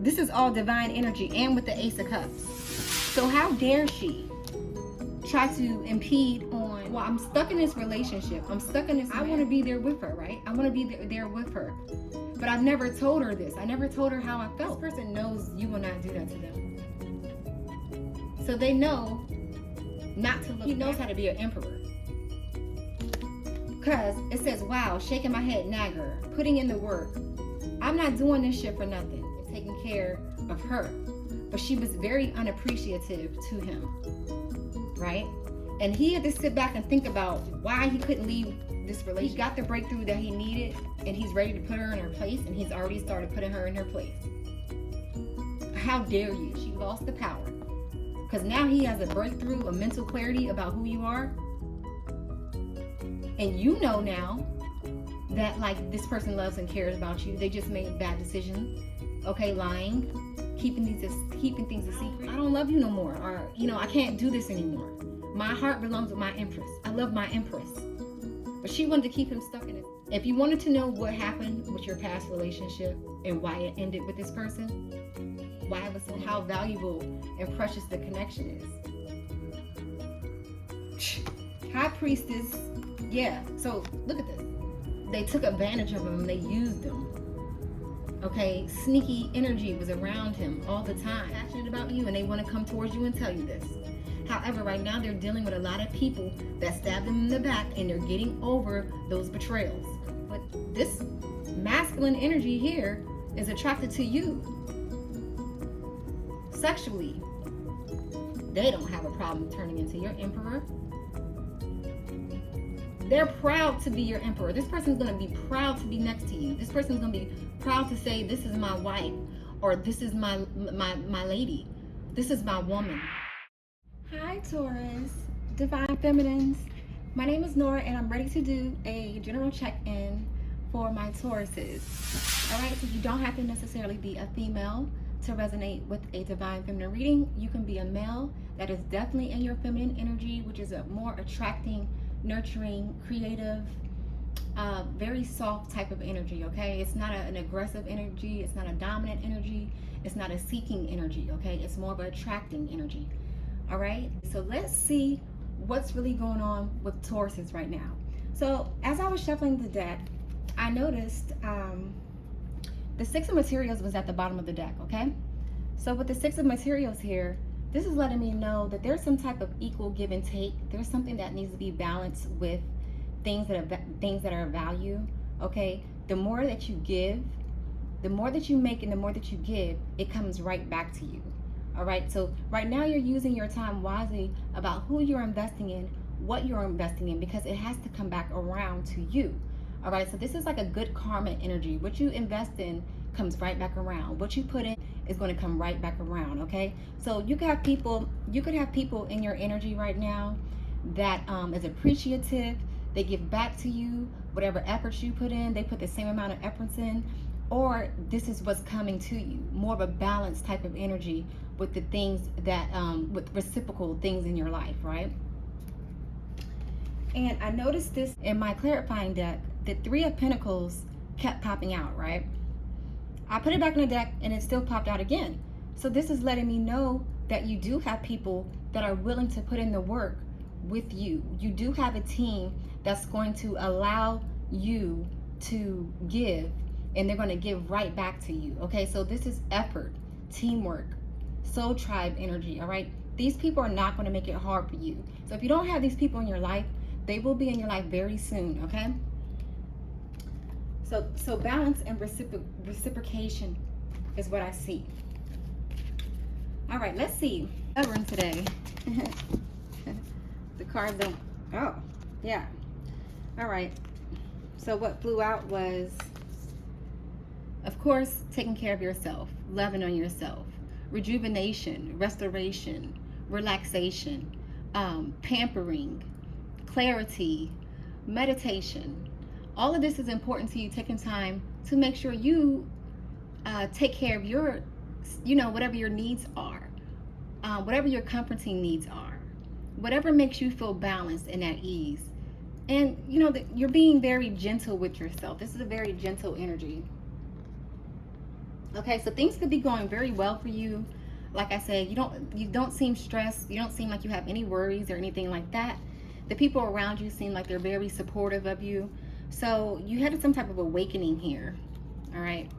This is all divine energy, and with the Ace of Cups. So how dare she try to impede on, well, I'm stuck in this relationship. I'm stuck in this. I want to be there with her, right? I want to be there with her. But I've never told her this. I never told her how I felt. This person knows you will not do that to them. So they know not to look. He knows how to be an emperor. Because it says, wow, shaking my head, nagger, putting in the work. I'm not doing this shit for nothing. Taking care of her. But she was very unappreciative to him. Right? And he had to sit back and think about why he couldn't leave this relationship. He got the breakthrough that he needed, and he's ready to put her in her place, and he's already started putting her in her place. How dare you? She lost the power. Because now he has a breakthrough, a mental clarity about who you are. And you know now that, like, this person loves and cares about you. They just made bad decisions. Okay, lying, keeping things a secret. I don't love you no more, or, you know, I can't do this anymore. My heart belongs with my Empress. I love my Empress. But she wanted to keep him stuck in it. If you wanted to know what happened with your past relationship and why it ended with this person, why it was, how valuable and precious the connection is. High Priestess, yeah. So look at this. They took advantage of him. They used him. Okay, sneaky energy was around him all the time, passionate about you, and they want to come towards you and tell you this. However, right now they're dealing with a lot of people that stabbed them in the back, and they're getting over those betrayals. But this masculine energy here is attracted to you sexually. They don't have a problem turning into your emperor. They're proud to be your emperor. This person's going to be proud to be next to you. This person's going to be proud to say, this is my wife, or this is my lady. This is my woman. Hi, Taurus, Divine Feminines. My name is Nora, and I'm ready to do a general check-in for my Tauruses. All right, so you don't have to necessarily be a female to resonate with a Divine Feminine reading. You can be a male that is definitely in your feminine energy, which is a more attracting, nurturing, creative, very soft type of energy. Okay, it's not an aggressive energy, it's not a dominant energy, it's not a seeking energy. Okay, it's more of an attracting energy. All right, so let's see what's really going on with Tauruses right now. So as I was shuffling the deck, I noticed the Six of Materials was at the bottom of the deck. Okay, so with the Six of Materials here, this is letting me know that there's some type of equal give and take. There's something that needs to be balanced with things that are of value. Okay, the more that you give, the more that you make, and the more that you give, it comes right back to you. All right, so right now you're using your time wisely about who you're investing in, what you're investing in, because it has to come back around to you. All right, so this is like a good karma energy. What you invest in comes right back around. What you put in is going to come right back around. Okay, so you could have people in your energy right now that is appreciative. They give back to you whatever efforts you put in. They put the same amount of efforts in, or this is what's coming to you. More of a balanced type of energy with the things that with reciprocal things in your life, right? And I noticed this in my clarifying deck. The Three of Pentacles kept popping out, right? I put it back in the deck and it still popped out again. So this is letting me know that you do have people that are willing to put in the work with you. You do have a team that's going to allow you to give, and they're going to give right back to you. Okay, so this is effort, teamwork, soul tribe energy. All right, these people are not going to make it hard for you. So if you don't have these people in your life, they will be in your life very soon. Okay, so balance and reciprocation is what I see. All right, let's see. Stubborn today. The cards don't. Oh, yeah. All right. So what flew out was, of course, taking care of yourself, loving on yourself, rejuvenation, restoration, relaxation, pampering, clarity, meditation. All of this is important to you, taking time to make sure you take care of your, whatever your needs are, whatever your comforting needs are, whatever makes you feel balanced and at ease. And that you're being very gentle with yourself. This is a very gentle energy. Okay, so things could be going very well for you. Like I said, you don't seem stressed. You don't seem like you have any worries or anything like that. The people around you seem like they're very supportive of you. So you had some type of awakening here. All right.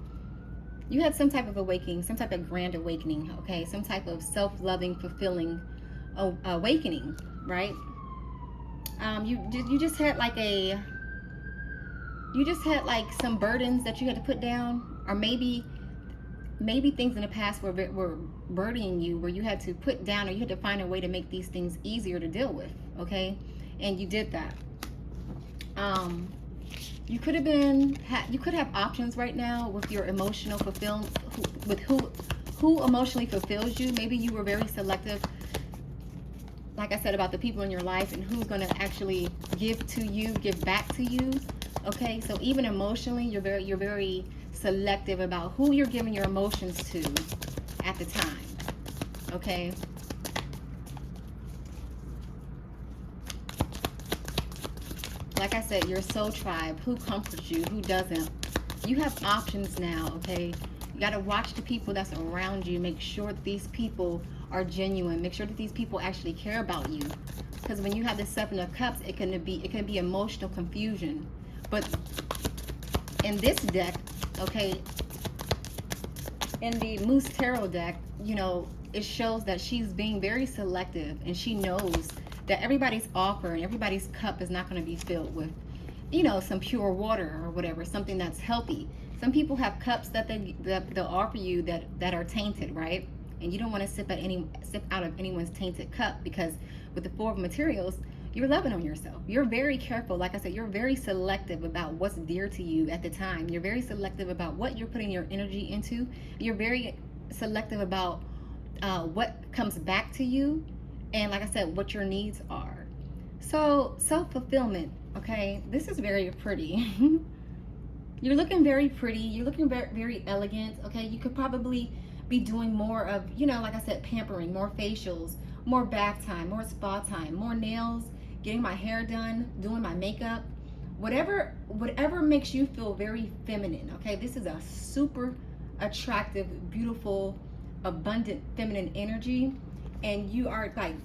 You had some type of awakening, some type of grand awakening, okay? Some type of self-loving, fulfilling awakening, right? You just had like some burdens that you had to put down, or maybe things in the past were burdening you, where you had to put down, or you had to find a way to make these things easier to deal with, okay? And you did that. You could have options right now with your emotional fulfillment, with who emotionally fulfills you. Maybe you were very selective, like I said, about the people in your life and who's going to actually give back to you. Okay, so even emotionally, you're very selective about who you're giving your emotions to at the time. Okay. Like I said, your soul tribe, who comforts you, who doesn't. You have options now, okay? You got to watch the people that's around you. Make sure that these people are genuine. Make sure that these people actually care about you. Because when you have the Seven of Cups, it can be emotional confusion. But in this deck, okay, in the Moose Tarot deck, it shows that she's being very selective, and she knows that everybody's offer and everybody's cup is not going to be filled with, some pure water or whatever, something that's healthy. Some people have cups that they'll offer you that are tainted, right? And you don't want to sip out of anyone's tainted cup, because with the Four of Materials, you're loving on yourself. You're very careful. Like I said, you're very selective about what's dear to you at the time. You're very selective about what you're putting your energy into. You're very selective about what comes back to you, and like I said, what your needs are. So self-fulfillment, okay, this is very pretty. You're looking very pretty. You're looking very, very elegant, okay? You could probably be doing more of, like I said, pampering, more facials, more bath time, more spa time, more nails, getting my hair done, doing my makeup, whatever makes you feel very feminine, okay? This is a super attractive, beautiful, abundant feminine energy, and you are like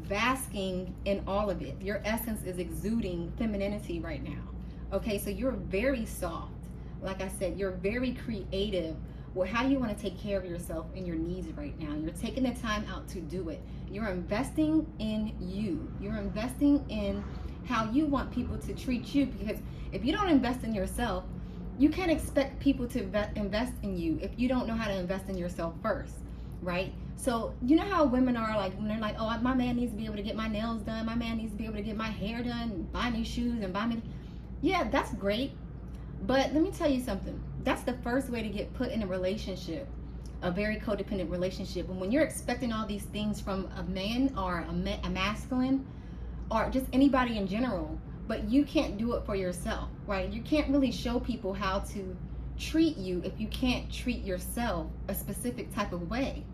basking in all of it. Your essence is exuding femininity right now. Okay, so you're very soft. Like I said, you're very creative with how you want to take care of yourself and your needs right now. You're taking the time out to do it. You're investing in you. You're investing in how you want people to treat you, because if you don't invest in yourself, you can't expect people to invest in you if you don't know how to invest in yourself first, right? So you know how women are, like, when they're like, oh, my man needs to be able to get my nails done, my man needs to be able to get my hair done, buy me shoes and buy me, yeah, that's great. But let me tell you something. That's the first way to get put in a relationship, a very codependent relationship. And when you're expecting all these things from a man or a masculine, or just anybody in general, but you can't do it for yourself, right? You can't really show people how to treat you if you can't treat yourself a specific type of way.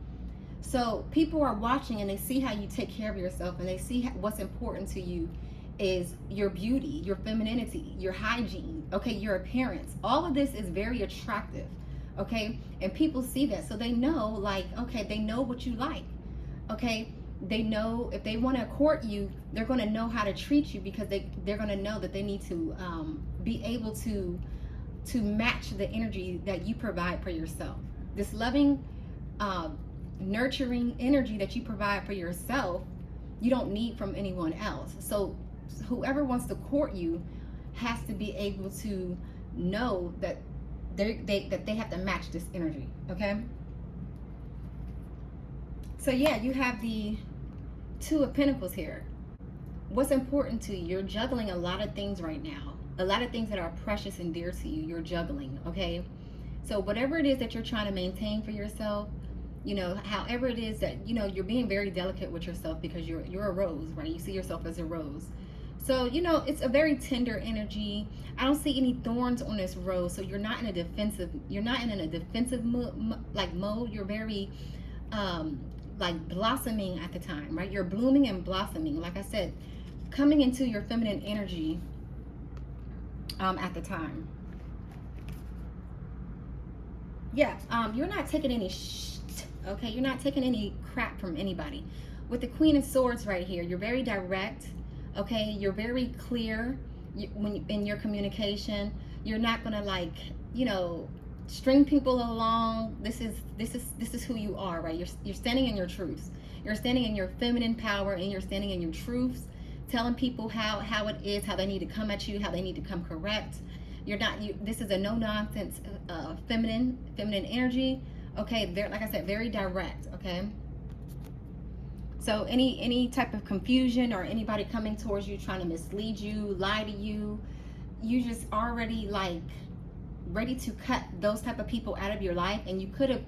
So people are watching, and they see how you take care of yourself, and they see what's important to you is your beauty, your femininity, your hygiene, okay, your appearance. All of this is very attractive, okay? And people see that, so they know, like, okay, they know what you like, okay? They know if they want to court you, they're going to know how to treat you, because they're going to know that they need to be able to match the energy that you provide for yourself. This loving, nurturing energy that you provide for yourself, you don't need from anyone else. So whoever wants to court you has to be able to know that they have to match this energy, okay? So yeah, you have the Two of Pentacles here. What's important to you? You're juggling a lot of things right now. A lot of things that are precious and dear to you, you're juggling, okay? So whatever it is that you're trying to maintain for yourself, however it is that, you're being very delicate with yourself, because you're a rose, right? You see yourself as a rose. So, it's a very tender energy. I don't see any thorns on this rose. So you're not in a defensive mode. You're very, like, blossoming at the time, right? You're blooming and blossoming. Like I said, coming into your feminine energy at the time. Yeah, you're not taking any okay? You're not taking any crap from anybody. With the Queen of Swords right here, you're very direct, okay? You're very clear in your communication. You're not gonna like, you know, string people along. This is who you are, right? You're standing in your truths. You're standing in your feminine power, and you're standing in your truths, telling people how it is, how they need to come at you, how they need to come correct. You're not you. This is a no nonsense, feminine energy. Okay, very, like I said, very direct. Okay. So any type of confusion or anybody coming towards you trying to mislead you, lie to you, you just already like ready to cut those type of people out of your life. And you could have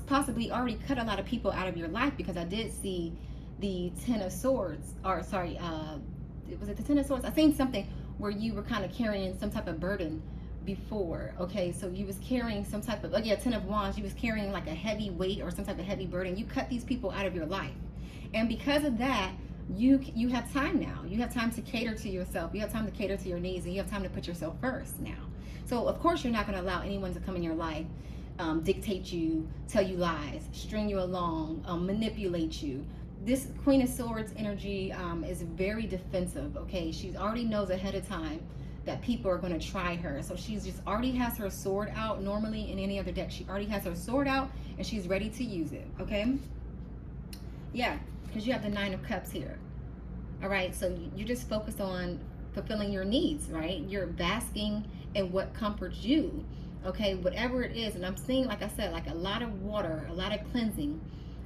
possibly already cut a lot of people out of your life, because I did see the Ten of Swords, or sorry, was it the Ten of Swords? I seen something where you were kind of carrying some type of burden before. Okay, so you was carrying some type of, oh yeah, Ten of Wands, you was carrying like a heavy weight or some type of heavy burden. You cut these people out of your life, and because of that, you have time now. You have time to cater to yourself. You have time to cater to your needs, and you have time to put yourself first now. So of course you're not going to allow anyone to come in your life, dictate you, tell you lies, string you along, manipulate you. This Queen of Swords energy is very defensive. Okay, she already knows ahead of time that people are going to try her, so she's just already has her sword out. Normally in any other deck, she already has her sword out and she's ready to use it. Okay, yeah, because you have the Nine of Cups here. All right, so you just focus on fulfilling your needs, right? You're basking in what comforts you, okay, whatever it is. And I'm seeing, like I said, like a lot of water, a lot of cleansing.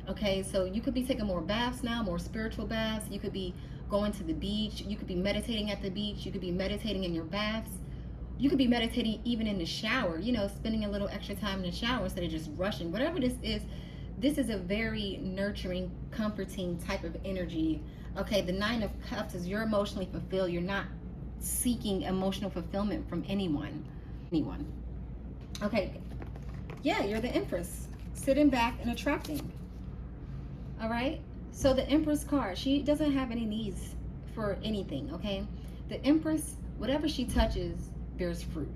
Okay, so you could be taking more baths now, more spiritual baths. You could be going to the beach. You could be meditating at the beach. You could be meditating in your baths. You could be meditating even in the shower, you know, spending a little extra time in the shower instead of just rushing. Whatever this is a very nurturing, comforting type of energy. Okay, the Nine of Cups is you're emotionally fulfilled. You're not seeking emotional fulfillment from anyone. Okay, yeah, you're the Empress, sitting back and attracting. All right, so the Empress card, she doesn't have any needs for anything. Okay, the Empress, whatever she touches bears fruit.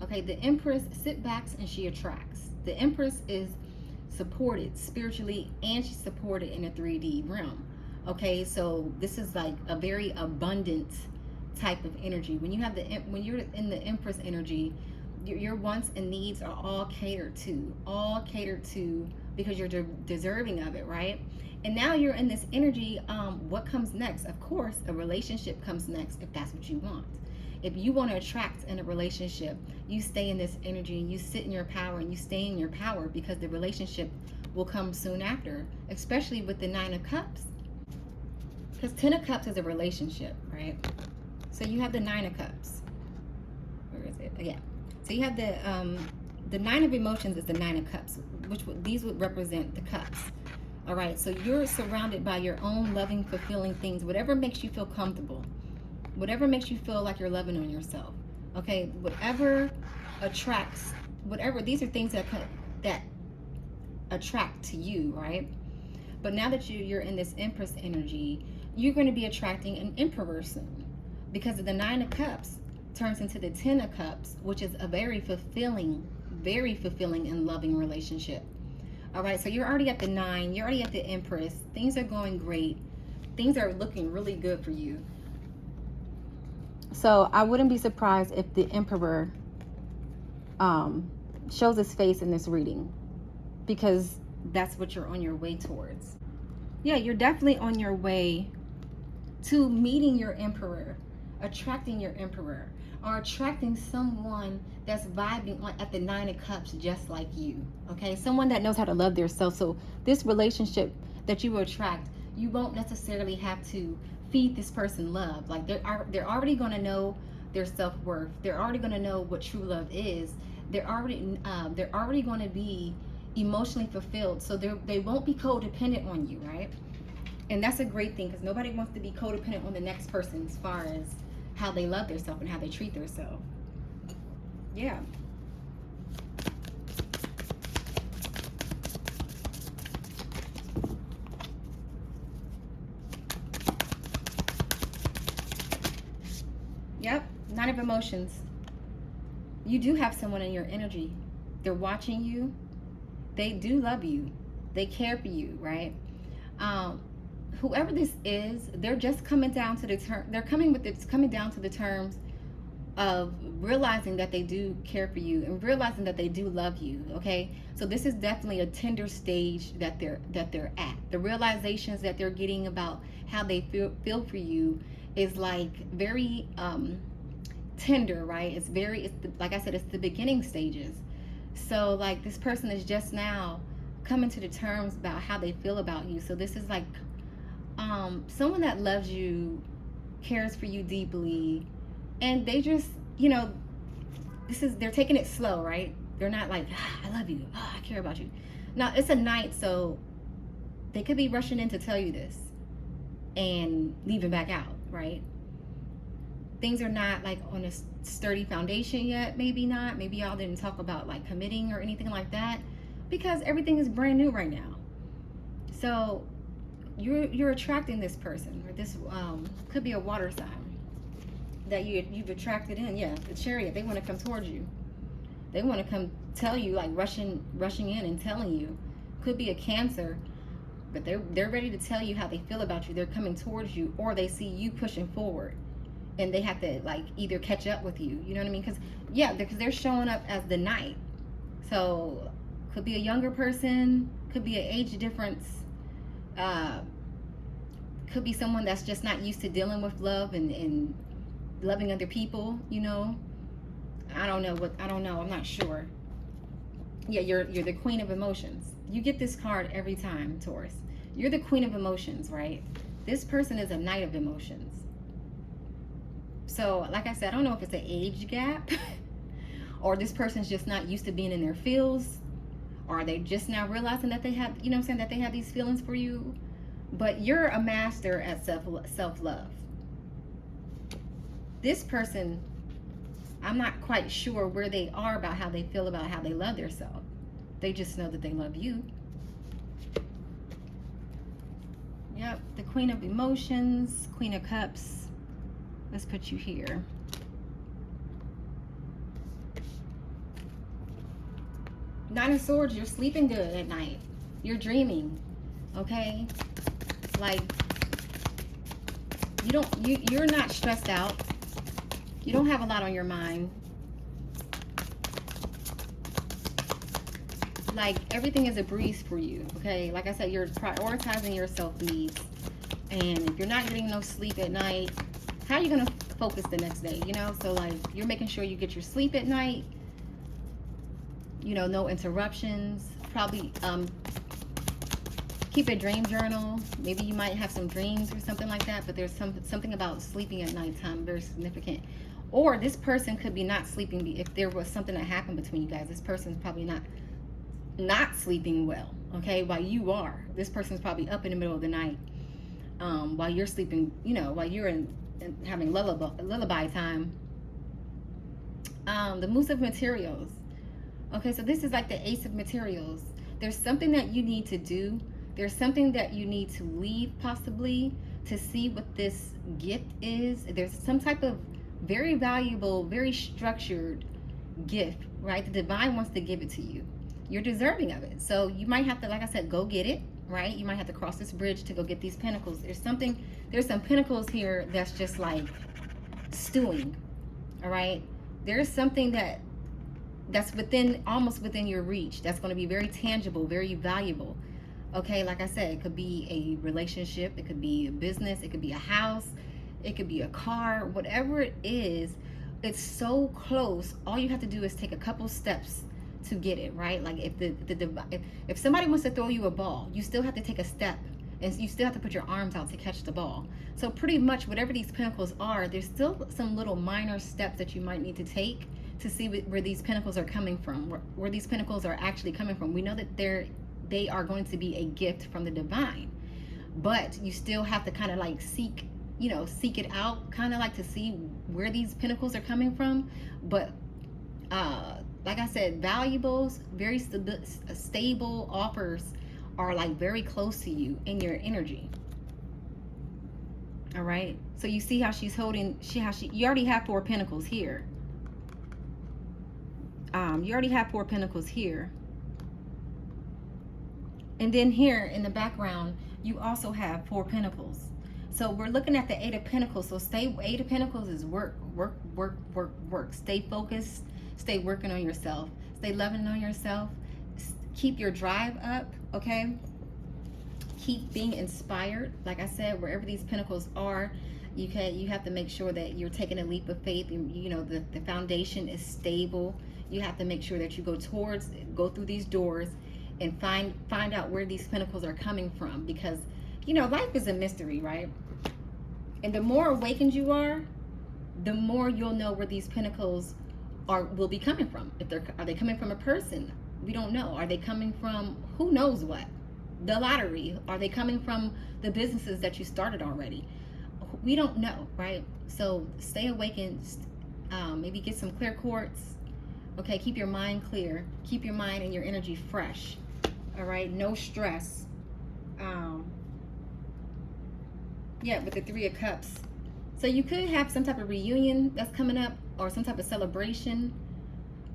Okay, the Empress sit backs and she attracts. The Empress is supported spiritually, and she's supported in a 3D realm. Okay, so this is like a very abundant type of energy. When you're in the Empress energy, your wants and needs are all catered to, because you're deserving of it, right? And now you're in this energy. What comes next? Of course, a relationship comes next, if that's what you want. If you want to attract in a relationship, you stay in this energy and you sit in your power and you stay in your power, because the relationship will come soon after, especially with the Nine of Cups. Because Ten of Cups is a relationship, right? So you have the Nine of Cups. Where is it? Yeah. So you have the Nine of Emotions is the Nine of Cups, these would represent the cups. All right. So you're surrounded by your own loving, fulfilling things. Whatever makes you feel comfortable. Whatever makes you feel like you're loving on yourself. Okay. Whatever attracts. Whatever. These are things that attract to you, right? But now that you're in this Empress energy, you're going to be attracting an Emperor soon, because of the Nine of Cups turns into the Ten of Cups, which is a very fulfilling and loving relationship. All right, so you're already at the Nine, you're already at the Empress. Things are going great. Things are looking really good for you. So I wouldn't be surprised if the Emperor shows his face in this reading, because that's what you're on your way towards. Yeah, you're definitely on your way to meeting your Emperor, attracting your Emperor, or attracting someone that's vibing at the Nine of Cups just like you. Okay, someone that knows how to love themselves. So this relationship that you will attract, you won't necessarily have to feed this person love. Like they're already going to know their self-worth. They're already going to know what true love is. They're already going to be emotionally fulfilled, so they won't be codependent on you, right? And that's a great thing, because nobody wants to be codependent on the next person as far as how they love themselves and how they treat themselves. Yeah. Yep, Nine of Emotions. You do have someone in your energy They're watching you. They do love you. They care for you, right? Whoever this is, they're just coming down to the term. They're coming with it's coming down to the terms of realizing that they do care for you and realizing that they do love you. Okay, so this is definitely a tender stage that they're at. The realizations that they're getting about how they feel for you is like very tender, right? Like I said, it's the beginning stages. So like this person is just now coming to the terms about how they feel about you. So this is like someone that loves you, cares for you deeply, and they just, they're taking it slow, right? They're not like, I love you, I care about you. Now it's a night, so they could be rushing in to tell you this and leaving back out, right? Things are not like on a sturdy foundation yet. Maybe not. Maybe y'all didn't talk about like committing or anything like that, because everything is brand new right now. So you're attracting this person, or this could be a water sign that you've attracted in. Yeah, the Chariot. They want to come towards you. They want to come tell you, like rushing in and telling you. Could be a Cancer, but they're ready to tell you how they feel about you. They're coming towards you, or they see you pushing forward, and they have to like either catch up with you. You know what I mean? Because they're showing up as the Knight. So could be a younger person, could be an age difference, could be someone that's just not used to dealing with love and loving other people. I don't know. I'm not sure. Yeah, you're the Queen of Emotions. You get this card every time, Taurus. You're the Queen of Emotions, right? This person is a Knight of Emotions. So, like I said, I don't know if it's an age gap or this person's just not used to being in their feels, or are they just now realizing that they have, that they have these feelings for you. But you're a master at self-love. This person, I'm not quite sure where they are about how they feel about how they love themselves. They just know that they love you. Yep, the Queen of Emotions, Queen of Cups. Let's put you here. Nine of Swords, you're sleeping good at night. You're dreaming, okay? Like, you're not stressed out. You don't have a lot on your mind. Like, everything is a breeze for you, okay? Like I said, you're prioritizing your self-needs. And if you're not getting no sleep at night, how are you going to focus the next day, So, like, you're making sure you get your sleep at night. No interruptions. Probably keep a dream journal. Maybe you might have some dreams or something like that, but there's something about sleeping at nighttime very significant. Or this person could be not sleeping. If there was something that happened between you guys, this person's probably not sleeping well, okay, while you are. This person's probably up in the middle of the night while you're sleeping, while you're having lullaby time. The Moose of Materials. Okay, so this is like the Ace of Materials. There's something that you need to do. There's something that you need to leave, possibly, to see what this gift is. There's some type of very valuable, very structured gift, right? The divine wants to give it to you. You're deserving of it. So you might have to, like I said, go get it, right? You might have to cross this bridge to go get these pentacles. There's some pentacles here that's just like stewing, all right? There's something that's almost within your reach. That's going to be very tangible, very valuable. Okay, like I said, it could be a relationship, it could be a business, it could be a house, it could be a car, whatever it is. It's so close. All you have to do is take a couple steps to get it, right? Like if somebody wants to throw you a ball, you still have to take a step, and you still have to put your arms out to catch the ball. So pretty much whatever these pentacles are, there's still some little minor steps that you might need to take to see where these pentacles are coming from, where these pentacles are actually coming from. We know that they are going to be a gift from the divine, but you still have to kind of like seek it out, kind of like to see where these pentacles are coming from. But like I said, valuables, very stable offers are like very close to you in your energy. All right, so you see how she's holding, you already have 4 pentacles here. You already have 4 pentacles here. And then here in the background, you also have 4 pentacles. So we're looking at the 8 of Pentacles. So 8 of Pentacles is work, work, work, work, work. Stay focused. Stay working on yourself. Stay loving on yourself. Keep your drive up, okay? Keep being inspired. Like I said, wherever these pentacles are, you have to make sure that you're taking a leap of faith. And, you know, the foundation is stable. You have to make sure that you go through these doors and find out where these pentacles are coming from, because, you know, life is a mystery, right? And the more awakened you are, the more you'll know where these pentacles will be coming from. Are they coming from a person? We don't know. Are they coming from who knows what? The lottery? Are they coming from the businesses that you started already? We don't know, right? So stay awakened. Maybe get some clear quartz. Okay, keep your mind clear. Keep your mind and your energy fresh. All right, no stress. Yeah, with the 3 of Cups. So you could have some type of reunion that's coming up, or some type of celebration,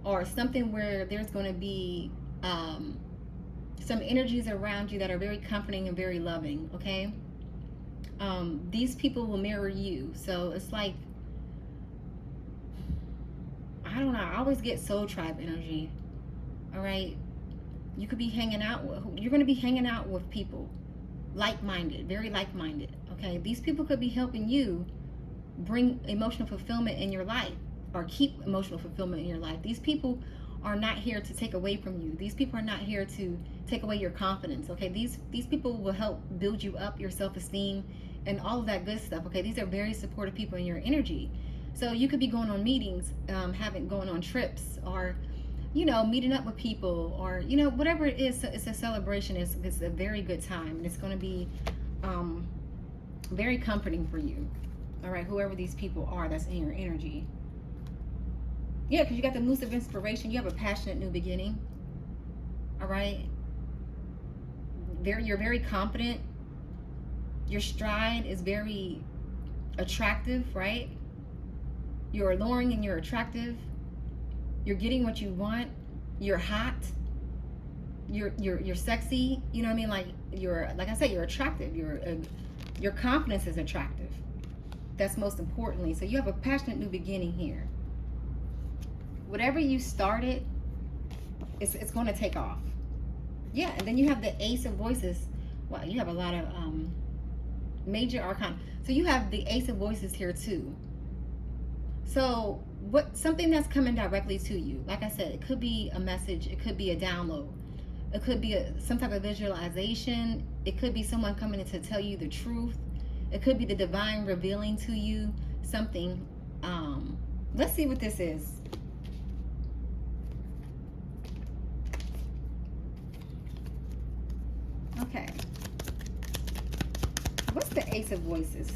or something where there's going to be some energies around you that are very comforting and very loving, okay? These people will mirror you. So it's like, I don't know, I always get soul tribe energy. All right, you could be you're going to be hanging out with people like-minded, very like-minded, okay? These people could be helping you bring emotional fulfillment in your life, or keep emotional fulfillment in your life. These people are not here to take away from you. These people are not here to take away your confidence, okay? These people will help build you up, your self-esteem, and all of that good stuff, okay? These are very supportive people in your energy. So you could be going on meetings, going on trips, or, you know, meeting up with people, or, you know, whatever it is. It's a celebration. It's a very good time, and it's going to be very comforting for you. All right, whoever these people are that's in your energy. Yeah, because you got the Moose of Inspiration. You have a passionate new beginning. All right. You're very confident. Your stride is very attractive, right? You're alluring and you're attractive. You're getting what you want. You're hot. You're sexy. You know what I mean? Like I said, you're attractive. Your confidence is attractive. That's most importantly. So you have a passionate new beginning here. Whatever you started, it's going to take off. Yeah, and then you have the Ace of Voices. Wow, you have a lot of major arcana. So you have the Ace of Voices here too. So something that's coming directly to you. Like I said, it could be a message. It could be a download. It could be some type of visualization. It could be someone coming in to tell you the truth. It could be the divine revealing to you something. Let's see what this is. Okay. What's the Ace of Voices?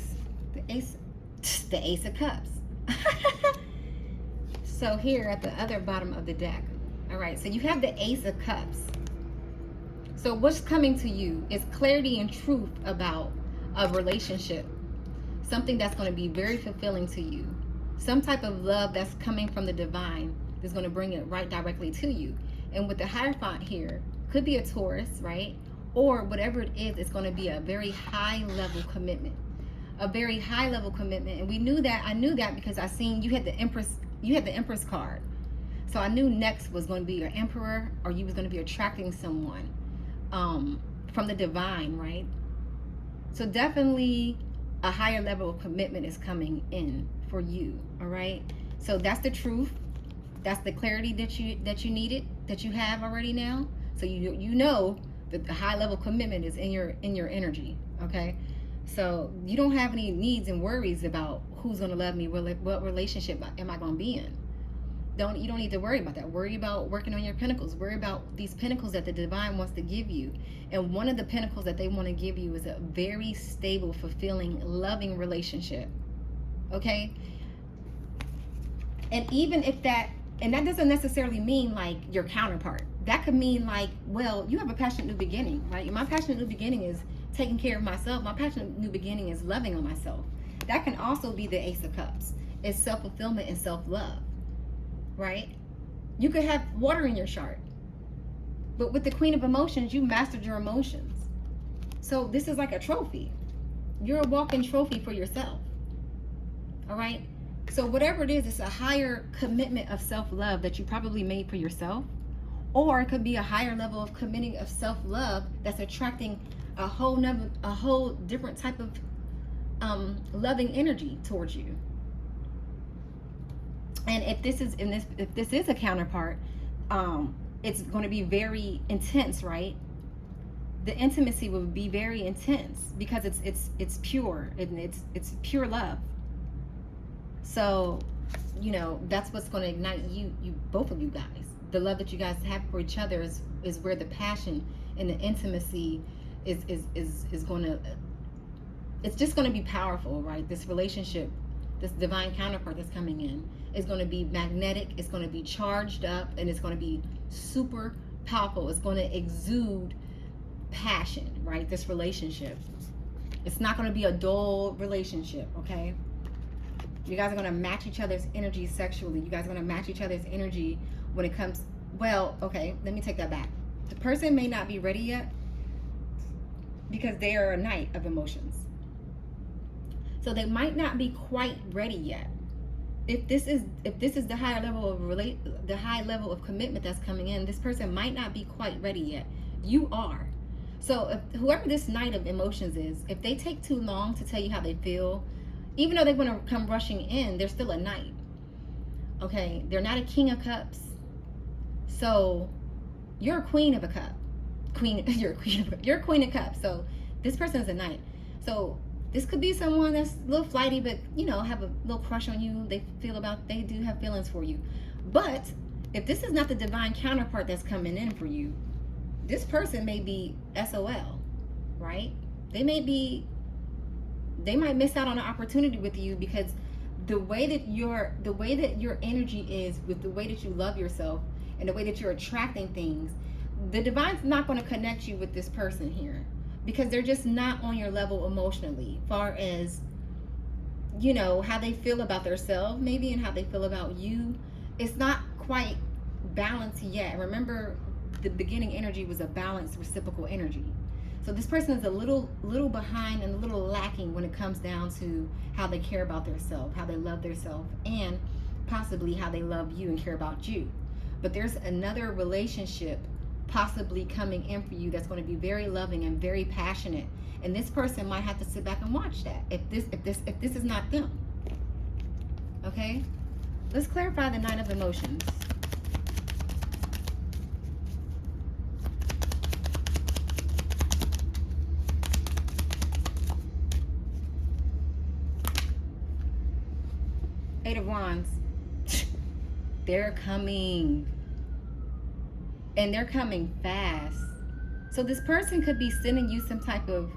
The Ace of Cups. So here at the other bottom of the deck. All right, so you have the Ace of Cups. So what's coming to you is clarity and truth about a relationship. Something that's going to be very fulfilling to you. Some type of love that's coming from the divine is going to bring it right directly to you. And with the Hierophant here, could be a Taurus, right? Or whatever it is, it's going to be a very high level commitment. A very high level commitment. And we knew that. I knew that because I seen you had the Empress card. So I knew next was going to be your Emperor, or you was going to be attracting someone from the divine, right? So definitely a higher level of commitment is coming in for you. All right. So that's the truth. That's the clarity that you needed, that you have already now. So you know that the high level commitment is in your energy. Okay. So you don't have any needs and worries about who's going to love me, what relationship am I going to be in. You don't need to worry about that. Worry about working on your pentacles. Worry about these pentacles that the divine wants to give you. And one of the pentacles that they want to give you is a very stable, fulfilling, loving relationship. Okay? And even if that doesn't necessarily mean like your counterpart. That could mean like, well, you have a passionate new beginning, right? My passionate new beginning is taking care of myself. My passionate new beginning is loving on myself. That can also be the Ace of Cups. It's self-fulfillment and self-love, right? You could have water in your chart. But with the Queen of Emotions, you mastered your emotions. So this is like a trophy. You're a walking trophy for yourself. All right? So whatever it is, it's a higher commitment of self-love that you probably made for yourself. Or it could be a higher level of committing of self-love that's attracting a whole different type of loving energy towards you. And if this is a counterpart, it's going to be very intense, right? The intimacy will be very intense because it's pure and it's pure love. So, you know, that's what's going to ignite you both of you guys. The love that you guys have for each other is where the passion and the intimacy is going to, it's just going to be powerful, right? This relationship, this divine counterpart that's coming in is going to be magnetic, it's going to be charged up, and it's going to be super powerful. It's going to exude passion, right? This relationship. It's not going to be a dull relationship, okay? You guys are going to match each other's energy sexually. You guys are going to match each other's energy when it comes, well, okay, let me take that back. The person may not be ready yet because they are a knight of emotions. So they might not be quite ready yet. If this is the high level of commitment that's coming in, this person might not be quite ready yet. You are. So if whoever this knight of emotions is, if they take too long to tell you how they feel, even though they want to come rushing in, they're still a knight. Okay, they're not a king of cups. So you're a queen of a cup. You're a queen of cups. So this person is a knight. So this could be someone that's a little flighty, but you know, have a little crush on you. They do have feelings for you. But if this is not the divine counterpart that's coming in for you, this person may be SOL, right? They might miss out on an opportunity with you because the way that your energy is, with the way that you love yourself and the way that you're attracting things, the divine's not going to connect you with this person here because they're just not on your level emotionally, far as, you know, how they feel about themselves maybe and how they feel about you. It's not quite balanced yet. Remember, the beginning energy was a balanced reciprocal energy. So this person is a little behind and a little lacking when it comes down to how they care about themselves, how they love themselves, and possibly how they love you and care about you. But there's another relationship possibly coming in for you that's going to be very loving and very passionate. And this person might have to sit back and watch that if this is not them. Okay? Let's clarify the Knight of Emotions. Eight of Wands. They're coming. And they're coming fast. So this person could be sending you some type of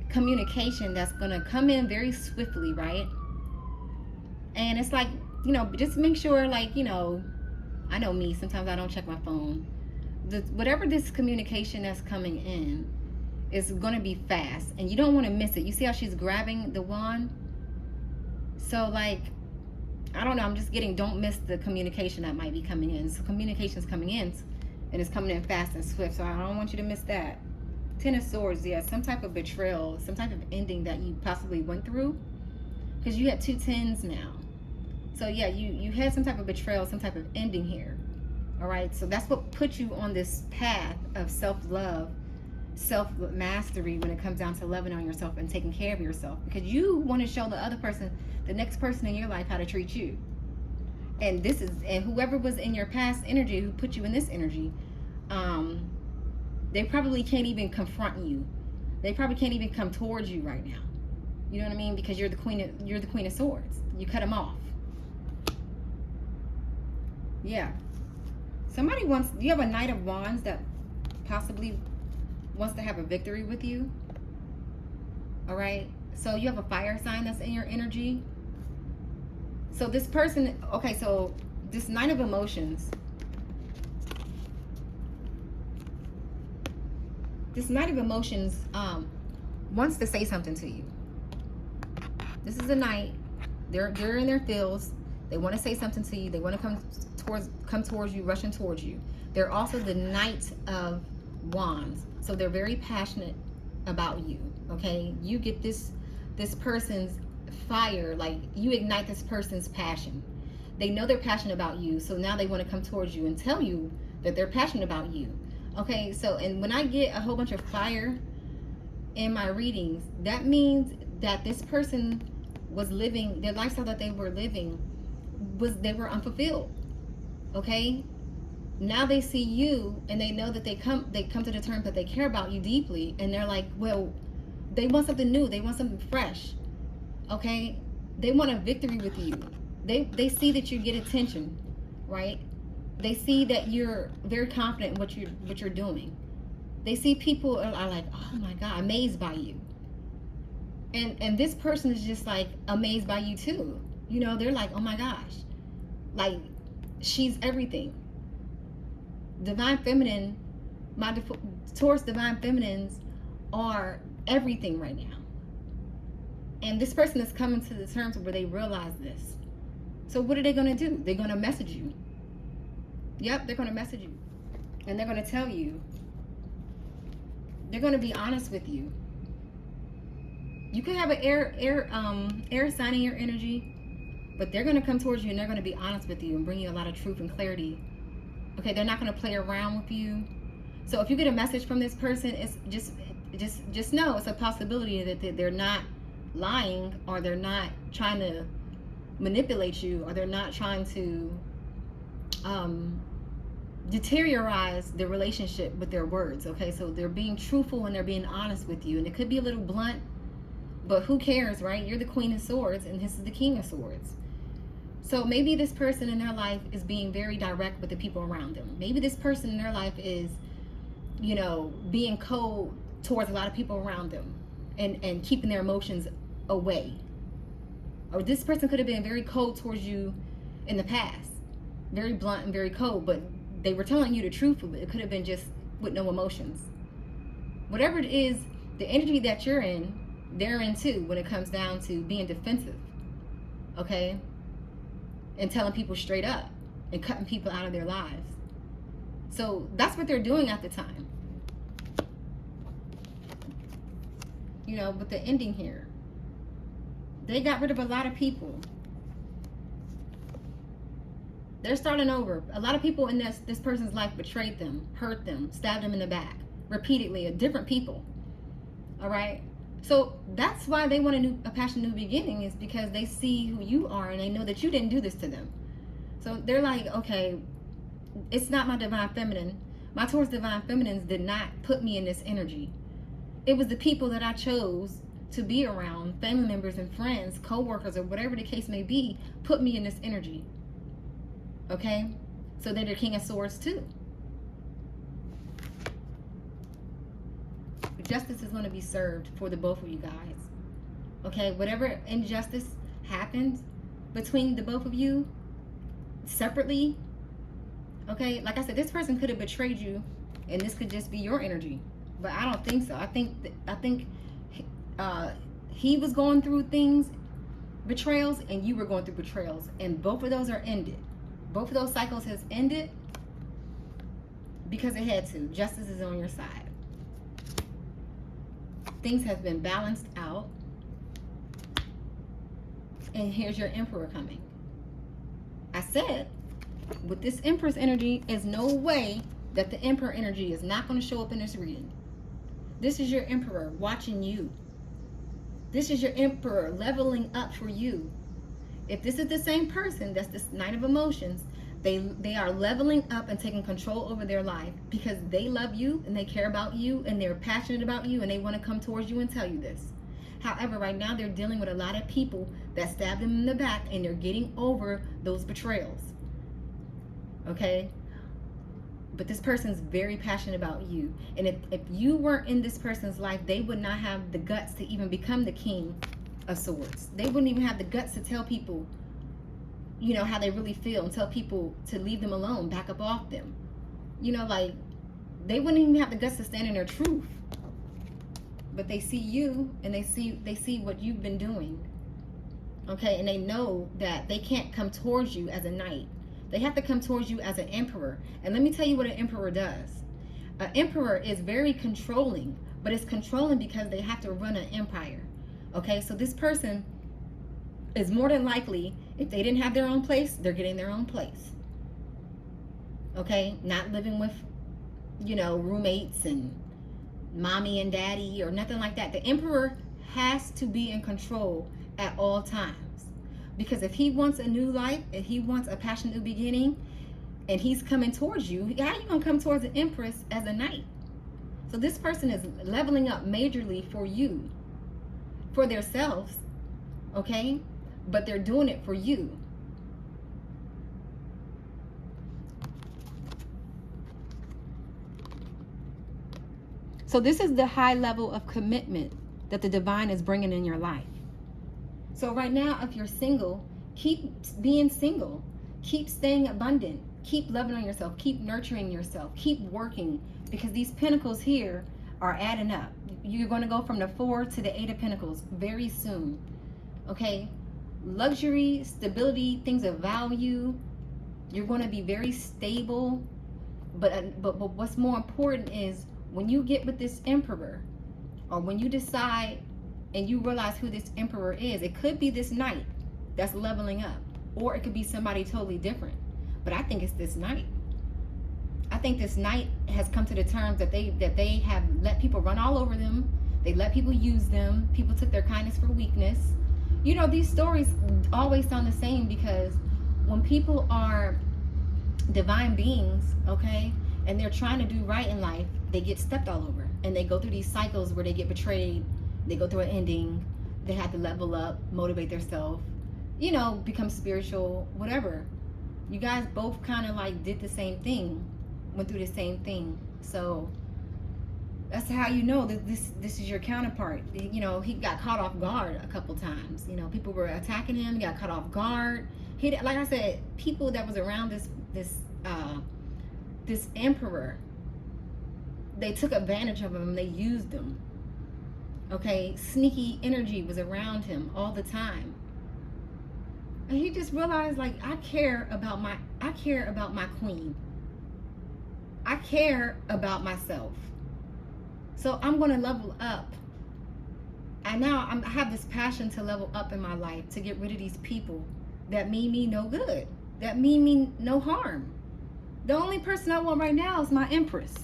communication that's going to come in very swiftly, right? And it's like, you know, just make sure, like, you know, I know me, sometimes I don't check my phone. Whatever this communication that's coming in is going to be fast. And you don't want to miss it. You see how she's grabbing the wand? So, like, I don't know, I'm just getting, don't miss the communication that might be coming in. So communication's coming in, and it's coming in fast and swift, so I don't want you to miss that. Ten of Swords, yeah, some type of betrayal, some type of ending that you possibly went through, because you had two tens now. So yeah, you had some type of betrayal, some type of ending here. All right, so that's what put you on this path of self-love, self-mastery when it comes down to loving on yourself and taking care of yourself, because you want to show the other person, the next person in your life, how to treat you. And whoever was in your past energy who put you in this energy, they probably can't even confront you. They probably can't even come towards you right now. You know what I mean? Because you're the queen of swords. You cut them off. Yeah. You have a Knight of Wands that possibly wants to have a victory with you. All right? So you have a fire sign that's in your energy. So this person, okay, so this Knight of Emotions, wants to say something to you. This is a knight. They're in their feels. They want to say something to you. They want to come come towards you, rushing towards you. They're also the Knight of Wands. So they're very passionate about you. Okay? You get this person's fire, like you ignite this person's passion. They know they're passionate about you, so now they want to come towards you and tell you that they're passionate about you. Okay, so, and when I get a whole bunch of fire in my readings, that means that this person was living, their lifestyle that they were living, they were unfulfilled. Okay, now they see you and they know that they come to the term that they care about you deeply, and they're like, well, they want something new, they want something fresh. Okay, they want a victory with you. They see that you get attention, right? They see that you're very confident in what you're doing. They see people are like, oh my God, amazed by you. And this person is just like amazed by you too. You know, they're like, oh my gosh, like she's everything. Divine Feminine, my Taurus Divine Feminines are everything right now. And this person is coming to the terms where they realize this. So what are they going to do? They're going to message you. Yep, they're going to message you. And they're going to tell you. They're going to be honest with you. You could have an air sign in your energy, but they're going to come towards you and they're going to be honest with you and bring you a lot of truth and clarity. Okay, they're not going to play around with you. So if you get a message from this person, it's just know it's a possibility that they're not lying, or they're not trying to manipulate you, or they're not trying to deteriorize the relationship with their words. Okay, so they're being truthful and they're being honest with you, and it could be a little blunt, but who cares, right? You're the Queen of Swords and this is the King of Swords. So maybe this person in their life is being very direct with the people around them. Maybe this person in their life is, you know, being cold towards a lot of people around them and keeping their emotions away. Or this person could have been very cold towards you in the past, very blunt and very cold, but they were telling you the truth, but it could have been just with no emotions. Whatever it is, the energy that you're in, they're in too, when it comes down to being defensive. Okay? And telling people straight up and cutting people out of their lives. So that's what they're doing at the time. You know, but the ending here, they got rid of a lot of people. They're starting over. A lot of people in this person's life betrayed them, hurt them, stabbed them in the back repeatedly, different people. All right? So that's why they want a passionate new beginning, is because they see who you are and they know that you didn't do this to them. So they're like, okay, it's not my Divine Feminine. My Taurus Divine Feminines did not put me in this energy. It was the people that I chose to be around, family members and friends, co-workers, or whatever the case may be, put me in this energy. Okay? So they're the King of Swords too. Justice is going to be served for the both of you guys. Okay? Whatever injustice happens between the both of you, separately, okay? Like I said, this person could have betrayed you, and this could just be your energy. But I don't think so. I think he was going through things, betrayals, and you were going through betrayals, and both of those are ended. Both of those cycles has ended because it had to. Justice is on your side. Things have been balanced out, and here's your Emperor coming. I said, with this Empress energy, there's no way that the Emperor energy is not going to show up in this reading. This is your Emperor watching you. This is your Emperor leveling up for you. If this is the same person, that's this Knight of Emotions, they are leveling up and taking control over their life because they love you and they care about you and they're passionate about you and they want to come towards you and tell you this. However, right now they're dealing with a lot of people that stabbed them in the back, and they're getting over those betrayals. Okay? But this person's very passionate about you. And if you weren't in this person's life, they would not have the guts to even become the King of Swords. They wouldn't even have the guts to tell people, you know, how they really feel, and tell people to leave them alone, back up off them. You know, like, they wouldn't even have the guts to stand in their truth. But they see you, and they see what you've been doing. Okay? And they know that they can't come towards you as a knight. They have to come towards you as an emperor. And let me tell you what an emperor does. An emperor is very controlling, but it's controlling because they have to run an empire. Okay, so this person is more than likely, if they didn't have their own place, they're getting their own place. Okay, not living with, roommates and mommy and daddy or nothing like that. The emperor has to be in control at all times. Because if he wants a new life, if he wants a passionate new beginning, and he's coming towards you, how are you going to come towards an empress as a knight? So this person is leveling up majorly for you, for themselves, okay? But they're doing it for you. So this is the high level of commitment that the divine is bringing in your life. So right now, if you're single, keep being single. Keep staying abundant. Keep loving on yourself. Keep nurturing yourself. Keep working, because these pentacles here are adding up. You're going to go from the 4 to the 8 of pentacles very soon. Okay? Luxury, stability, things of value. You're going to be very stable. But what's more important is when you get with this emperor, or when you decide and you realize who this emperor is, it could be this knight that's leveling up, or it could be somebody totally different. But I think it's this knight. I think this knight has come to the terms that they have let people run all over them. They let people use them. People took their kindness for weakness. These stories always sound the same, because when people are divine beings, okay, and they're trying to do right in life, they get stepped all over, and they go through these cycles where they get betrayed. They go through an ending. They have to level up, motivate themselves, become spiritual, whatever. You guys both kind of like did the same thing, went through the same thing. So that's how you know that this is your counterpart. He got caught off guard a couple times. People were attacking him. He got caught off guard. Like I said, people that was around this emperor, they took advantage of him. They used him. Okay, sneaky energy was around him all the time. And he just realized, like, I care about my queen. I care about myself. So I'm going to level up. And now I have this passion to level up in my life, to get rid of these people that mean me no good, that mean me no harm. The only person I want right now is my empress.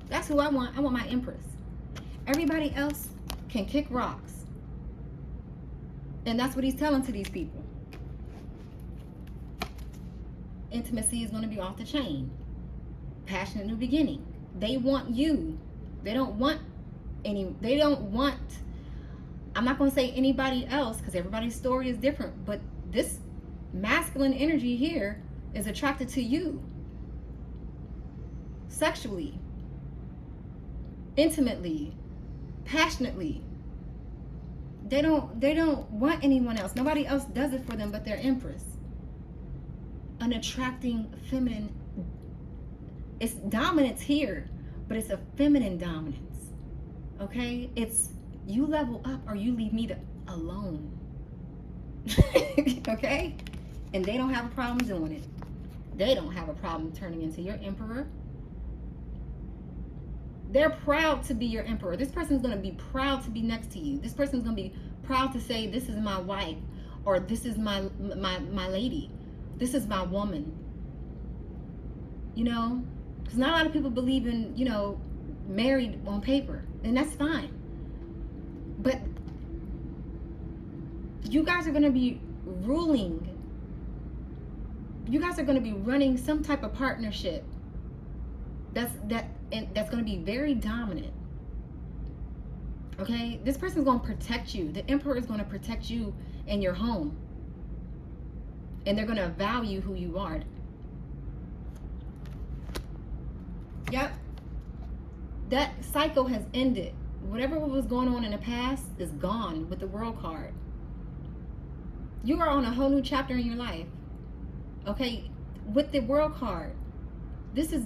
That's who I want. I want my empress. Everybody else can kick rocks. And that's what he's telling to these people. Intimacy is going to be off the chain. Passionate new beginning. They want you. They don't want, I'm not going to say anybody else, because everybody's story is different, but this masculine energy here is attracted to you. Sexually. Intimately. Passionately. They don't want anyone else. Nobody else does it for them but their empress. An attracting feminine. It's dominance here, but it's a feminine dominance. Okay? It's you level up or you leave me alone. Okay? And they don't have a problem doing it. They don't have a problem turning into your emperor. They're proud to be your emperor. This person's going to be proud to be next to you. This person's going to be proud to say, this is my wife, or this is my lady. This is my woman. Because not a lot of people believe in, married on paper, and that's fine. But you guys are going to be ruling. You guys are going to be running some type of partnership that's going to be very dominant. Okay? This person's going to protect you. The emperor is going to protect you in your home. And they're going to value who you are. Yep. That cycle has ended. Whatever was going on in the past is gone with the World card. You are on a whole new chapter in your life. Okay? With the World card. This is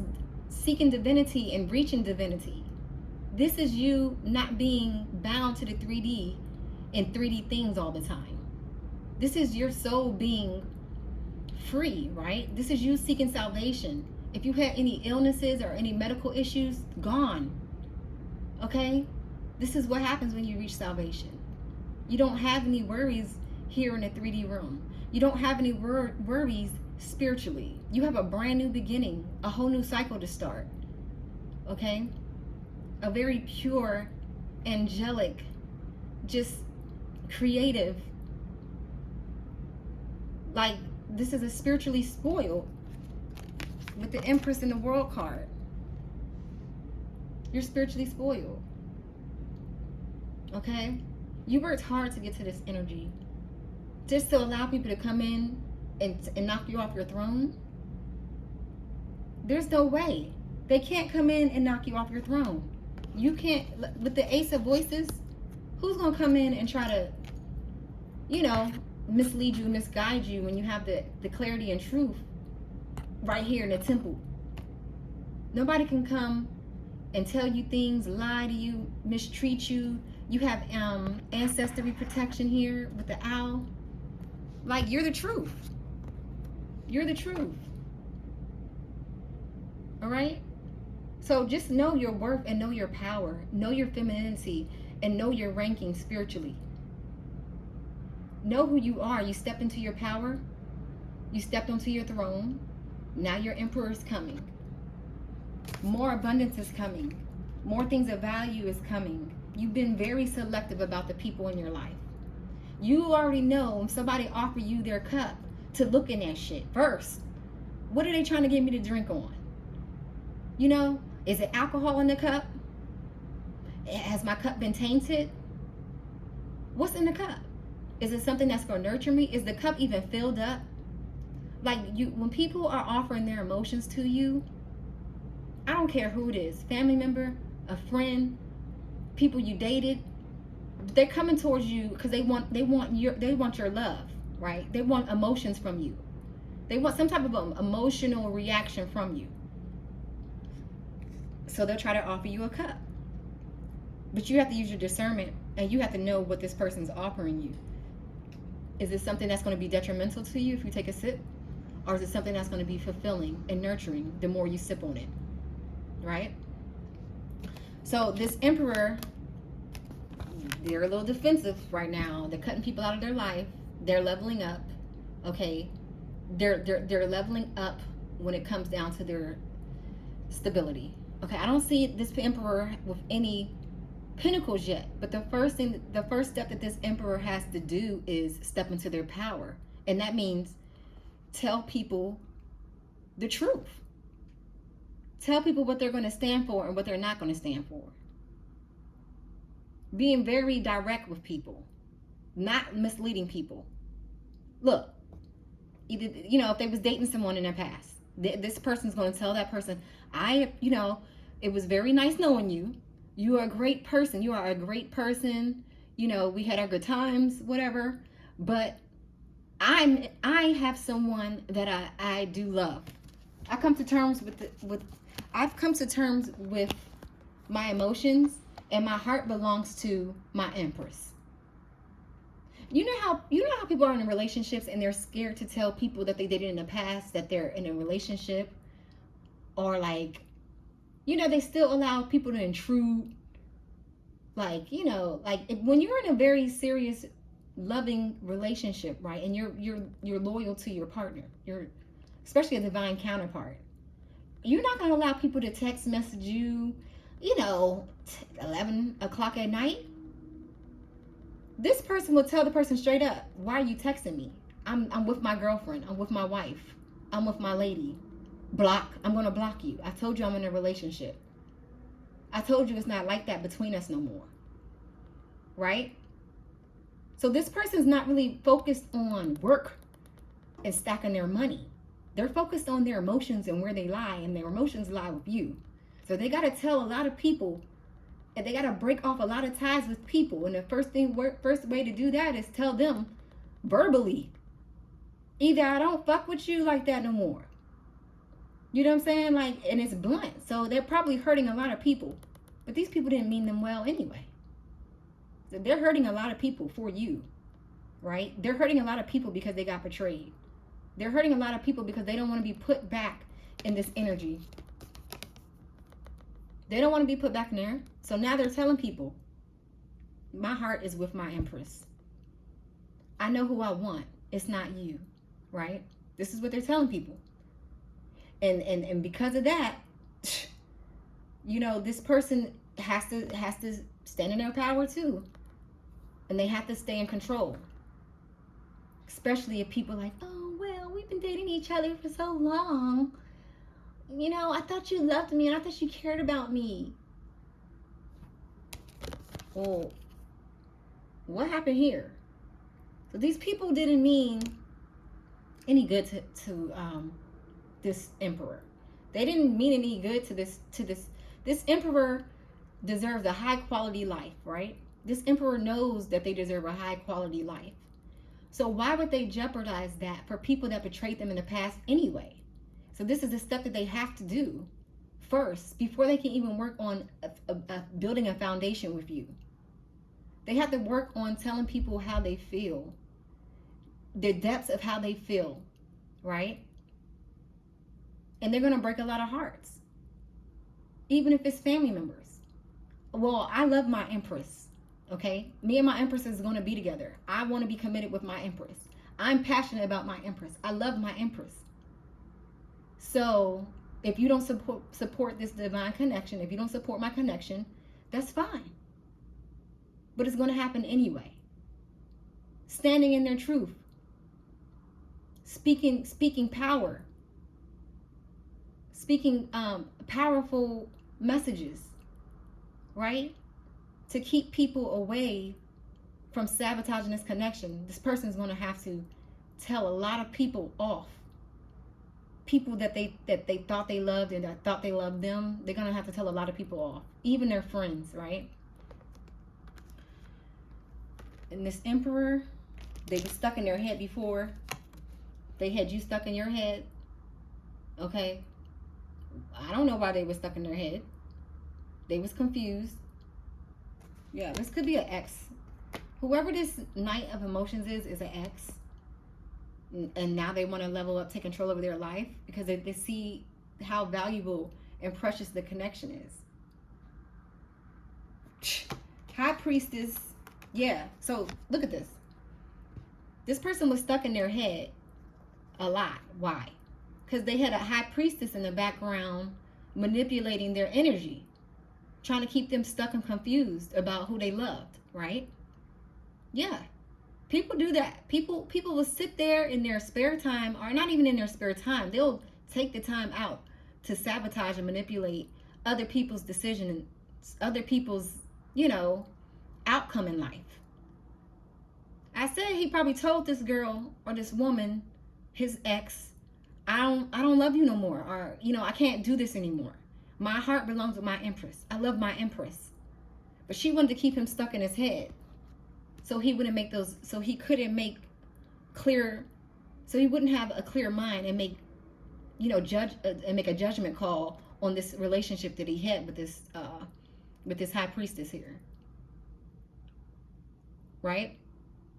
seeking divinity and reaching divinity. This is you not being bound to the 3D and 3D things all the time. This is your soul being free, right? This is you seeking salvation. If you had any illnesses or any medical issues, gone. Okay? This is what happens when you reach salvation. You don't have any worries here in the 3D room. You don't have any worries spiritually. You have a brand new beginning, a whole new cycle to start. Okay? A very pure, angelic, just creative, like, this is a spiritually spoiled with the Empress in the World card. You're spiritually spoiled. Okay? You worked hard to get to this energy. Just to allow people to come in and knock you off your throne. There's no way. They can't come in and knock you off your throne. You can't, with the Ace of Voices, who's going to come in and try to, you know, mislead you, misguide you when you have the clarity and truth right here in the temple? Nobody can come and tell you things, lie to you, mistreat you. You have ancestry protection here with the owl. Like, you're the truth. You're the truth. All right? So just know your worth and know your power. Know your femininity and know your ranking spiritually. Know who you are. You stepped into your power. You stepped onto your throne. Now your emperor is coming. More abundance is coming. More things of value is coming. You've been very selective about the people in your life. You already know when somebody offer you their cup to look in that shit first. What are they trying to get me to drink on? You know, is it alcohol in the cup? Has my cup been tainted? What's in the cup? Is it something that's going to nurture me? Is the cup even filled up? Like, when people are offering their emotions to you, I don't care who it is, family member, a friend, people you dated, they're coming towards you because they want your love, right? They want emotions from you. They want some type of emotional reaction from you. So they'll try to offer you a cup. But you have to use your discernment and you have to know what this person's offering you. Is it something that's going to be detrimental to you if you take a sip? Or is it something that's going to be fulfilling and nurturing the more you sip on it? Right? So this emperor, they're a little defensive right now. They're cutting people out of their life. They're leveling up. Okay? They're leveling up when it comes down to their stability. Okay, I don't see this emperor with any pinnacles yet, but the first step that this emperor has to do is step into their power, and that means tell people the truth. Tell people what they're going to stand for and what they're not going to stand for. Being very direct with people, not misleading people. Look, either, you know, if they was dating someone in their past, this person's going to tell that person, it was very nice knowing you. You are a great person. You are a great person. You know, we had our good times, whatever. But I have someone that I do love. I've come to terms with my emotions, and my heart belongs to my empress. You know how people are in relationships and they're scared to tell people that they dated in the past that they're in a relationship, or like, they still allow people to intrude. Like, when you're in a very serious, loving relationship, right, and you're loyal to your partner, you're especially a divine counterpart, you're not going to allow people to text message you, 11 o'clock at night. This person will tell the person straight up, why are you texting me? I'm with my girlfriend. I'm with my wife. I'm with my lady. Block. I'm going to block you. I told you I'm in a relationship. I told you it's not like that between us no more. Right? So this person's not really focused on work and stacking their money. They're focused on their emotions and where they lie, and their emotions lie with you. So they got to tell a lot of people, and they got to break off a lot of ties with people. And the first way to do that is tell them verbally, either I don't fuck with you like that no more. You know what I'm saying? Like, and it's blunt. So they're probably hurting a lot of people. But these people didn't mean them well anyway. So they're hurting a lot of people for you, right? They're hurting a lot of people because they got betrayed. They're hurting a lot of people because they don't want to be put back in this energy. They don't want to be put back in there. So now they're telling people, my heart is with my Empress. I know who I want. It's not you, right? This is what they're telling people. And because of that, you know, this person has to stand in their power too. And they have to stay in control. Especially if people are like, oh, well, we've been dating each other for so long. You know, I thought you loved me and I thought you cared about me. Well, what happened here? So these people didn't mean any good to this emperor. They didn't mean any good to this emperor deserves a high quality life, right? This emperor knows that they deserve a high quality life. So why would they jeopardize that for people that betrayed them in the past anyway? So this is the step that they have to do first before they can even work on building a foundation with you. They have to work on telling people how they feel, the depths of how they feel, right? And they're going to break a lot of hearts, even if it's family members. Well, I love my Empress, okay? Me and my Empress is going to be together. I want to be committed with my Empress. I'm passionate about my Empress. I love my Empress. So if you don't support this divine connection, if you don't support my connection, that's fine. But it's going to happen anyway. Standing in their truth. Speaking power. Speaking powerful messages, right? To keep people away from sabotaging this connection. This person is going to have to tell a lot of people off. People that they thought they loved and that thought they loved them. They're going to have to tell a lot of people off. Even their friends, right? And this emperor, they were stuck in their head before. They had you stuck in your head. Okay? I don't know why they were stuck in their head. They was confused. Yeah, this could be an ex. Whoever this Knight of Emotions is an ex. And now they want to level up, take control over their life because they see how valuable and precious the connection is. High Priestess. Yeah, so look at this. This person was stuck in their head a lot. Why? Because they had a High Priestess in the background manipulating their energy, trying to keep them stuck and confused about who they loved, right? Yeah, people do that. People will sit there in their spare time, or not even in their spare time. They'll take the time out to sabotage and manipulate other people's decisions, other people's, you know, outcome in life. I said he probably told this girl or this woman, his ex, I don't love you no more, or, you know, I can't do this anymore. My heart belongs with my Empress. I love my Empress. But she wanted to keep him stuck in his head. So he wouldn't make those, so he couldn't make clear, so he wouldn't have a clear mind and make, you know, judge and make a judgment call on this relationship that he had with this High Priestess here. Right?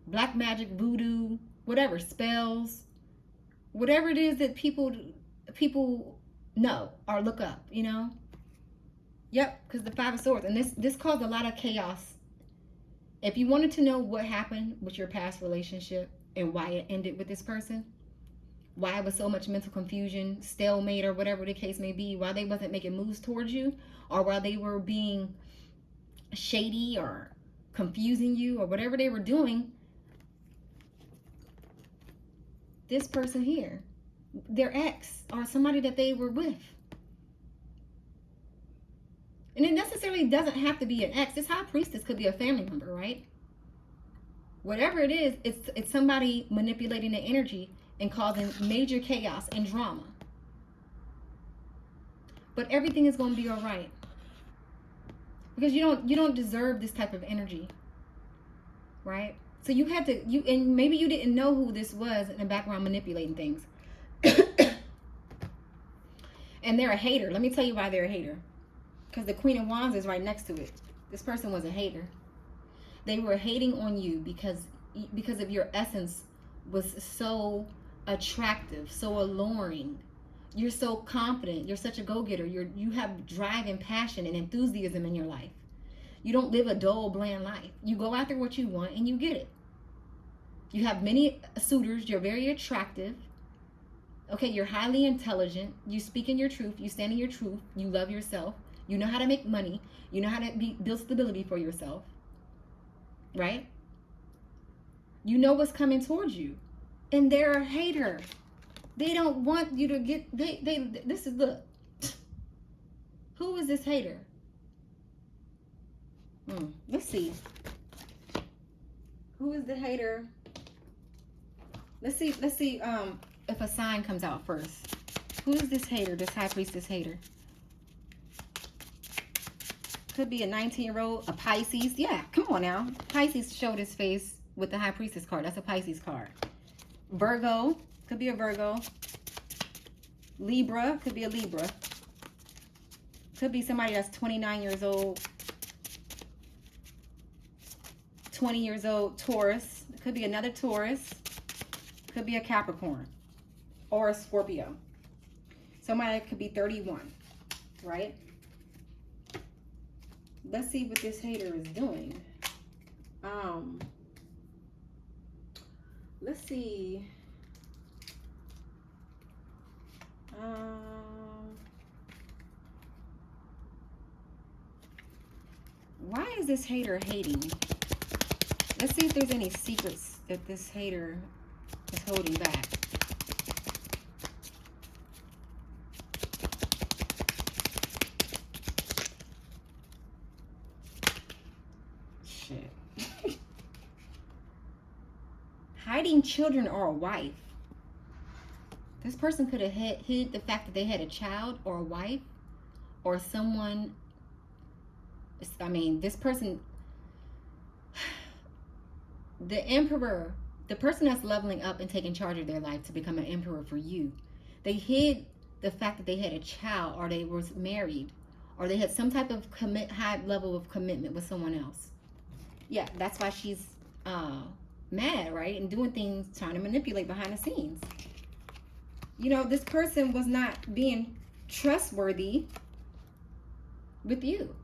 Black magic, voodoo, whatever, spells, whatever it is that people know or look up, you know? Yep, because the Five of Swords. And this caused a lot of chaos. If you wanted to know what happened with your past relationship and why it ended with this person, why it was so much mental confusion, stalemate, or whatever the case may be, why they wasn't making moves towards you, or why they were being shady or confusing you, or whatever they were doing, this person here, their ex or somebody that they were with. And it necessarily doesn't have to be an ex. This High Priestess could be a family member, right? Whatever it is, it's somebody manipulating the energy and causing major chaos and drama. But everything is going to be all right. Because you don't deserve this type of energy. Right? So you had to, and maybe you didn't know who this was in the background manipulating things. And they're a hater. Let me tell you why they're a hater. Because the Queen of Wands is right next to it. This person was a hater. They were hating on you because of your essence was so attractive, so alluring. You're so confident. You're such a go-getter. You have drive and passion and enthusiasm in your life. You don't live a dull, bland life. You go after what you want and you get it. You have many suitors. You're very attractive. Okay, you're highly intelligent. You speak in your truth. You stand in your truth. You love yourself. You know how to make money. You know how to build stability for yourself. Right? You know what's coming towards you. And they're a hater. They don't want you to get, this is, look. Who is this hater? Let's see. Who is the hater? Let's see if a sign comes out first. Who is this hater, this high priestess hater? Could be a 19-year-old, a Pisces. Yeah, come on now. Pisces showed his face with the high priestess card. That's a Pisces card. Virgo, could be a Virgo. Libra, could be a Libra. Could be somebody that's 29 years old. 20 years old, Taurus. It could be another Taurus. Could be a Capricorn or a Scorpio. Somebody could be 31, right? Let's see what this hater is doing. Let's see. Why is this hater hating? Let's see if there's any secrets that this hater is holding back. Shit. Hiding children or a wife. This person could have hid the fact that they had a child or a wife or someone. I mean, this person, the emperor, the person that's leveling up and taking charge of their life to become an emperor for you, they hid the fact that they had a child or they were married or they had some type of high level of commitment with someone else. Yeah, that's why she's mad, right? And doing things, trying to manipulate behind the scenes. You know, this person was not being trustworthy with you.